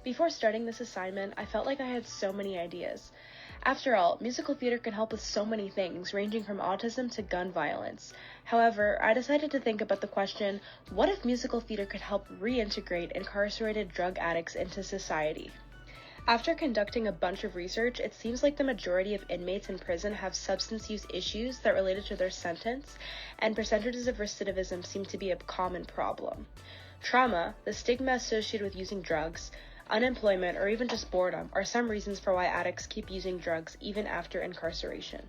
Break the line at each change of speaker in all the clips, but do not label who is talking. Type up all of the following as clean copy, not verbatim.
Before starting this assignment, I felt like I had so many ideas. After all, musical theater can help with so many things, ranging from autism to gun violence. However, I decided to think about the question, what if musical theater could help reintegrate incarcerated drug addicts into society? After conducting a bunch of research, it seems like the majority of inmates in prison have substance use issues that related to their sentence, and percentages of recidivism seem to be a common problem. Trauma, the stigma associated with using drugs, unemployment, or even just boredom are some reasons for why addicts keep using drugs even after incarceration.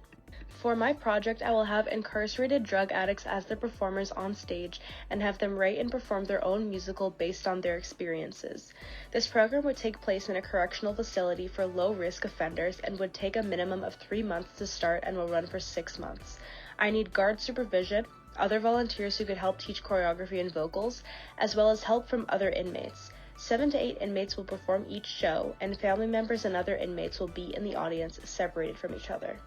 For my project, I will have incarcerated drug addicts as the performers on stage and have them write and perform their own musical based on their experiences. This program would take place in a correctional facility for low-risk offenders and would take a minimum of 3 months to start and will run for 6 months. I need guard supervision, other volunteers who could help teach choreography and vocals, as well as help from other inmates. 7 to 8 inmates will perform each show, and family members and other inmates will be in the audience, separated from each other.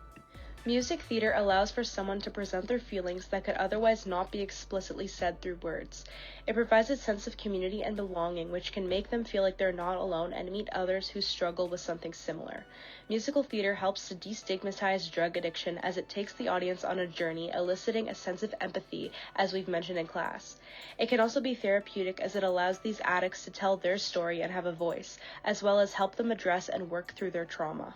Music theater allows for someone to present their feelings that could otherwise not be explicitly said through words. It provides a sense of community and belonging, which can make them feel like they're not alone and meet others who struggle with something similar. Musical theater helps to destigmatize drug addiction as it takes the audience on a journey, eliciting a sense of empathy, as we've mentioned in class. It can also be therapeutic as it allows these addicts to tell their story and have a voice, as well as help them address and work through their trauma.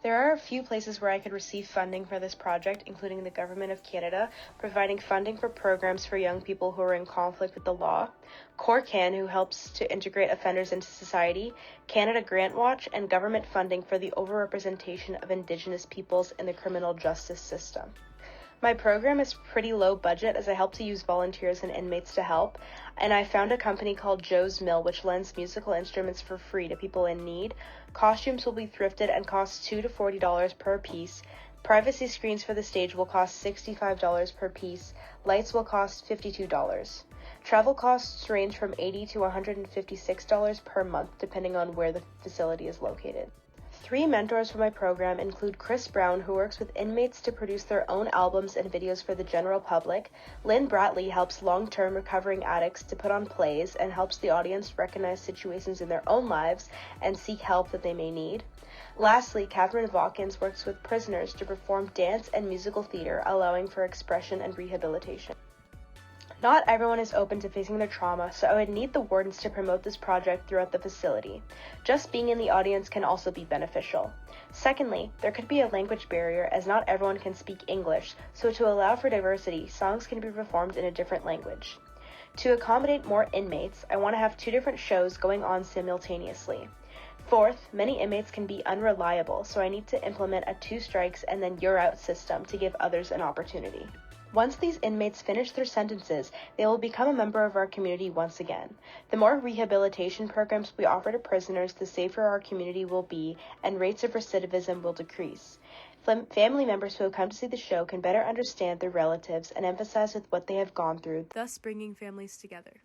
There are a few places where I could receive funding for this project, including the Government of Canada, providing funding for programs for young people who are in conflict with the law, CORCAN, who helps to integrate offenders into society, Canada Grant Watch, and government funding for the overrepresentation of Indigenous peoples in the criminal justice system. My program is pretty low budget as I help to use volunteers and inmates to help, and I found a company called Joe's Mill which lends musical instruments for free to people in need. Costumes will be thrifted and cost $2 to $40 per piece. Privacy screens for the stage will cost $65 per piece. Lights will cost $52. Travel costs range from $80 to $156 per month depending on where the facility is located. 3 mentors for my program include Chris Brown, who works with inmates to produce their own albums and videos for the general public. Lynn Bratley helps long-term recovering addicts to put on plays and helps the audience recognize situations in their own lives and seek help that they may need. Lastly, Catherine Vawkins works with prisoners to perform dance and musical theater, allowing for expression and rehabilitation. Not everyone is open to facing their trauma, so I would need the wardens to promote this project throughout the facility. Just being in the audience can also be beneficial. Secondly, there could be a language barrier as not everyone can speak English, so to allow for diversity, songs can be performed in a different language. To accommodate more inmates, I want to have 2 different shows going on simultaneously. Fourth, many inmates can be unreliable, so I need to implement a 2 strikes and then you're out system to give others an opportunity. Once these inmates finish their sentences, they will become a member of our community once again. The more rehabilitation programs we offer to prisoners, the safer our community will be, and rates of recidivism will decrease. Family members who have come to see the show can better understand their relatives and emphasize with what they have gone through,
thus bringing families together.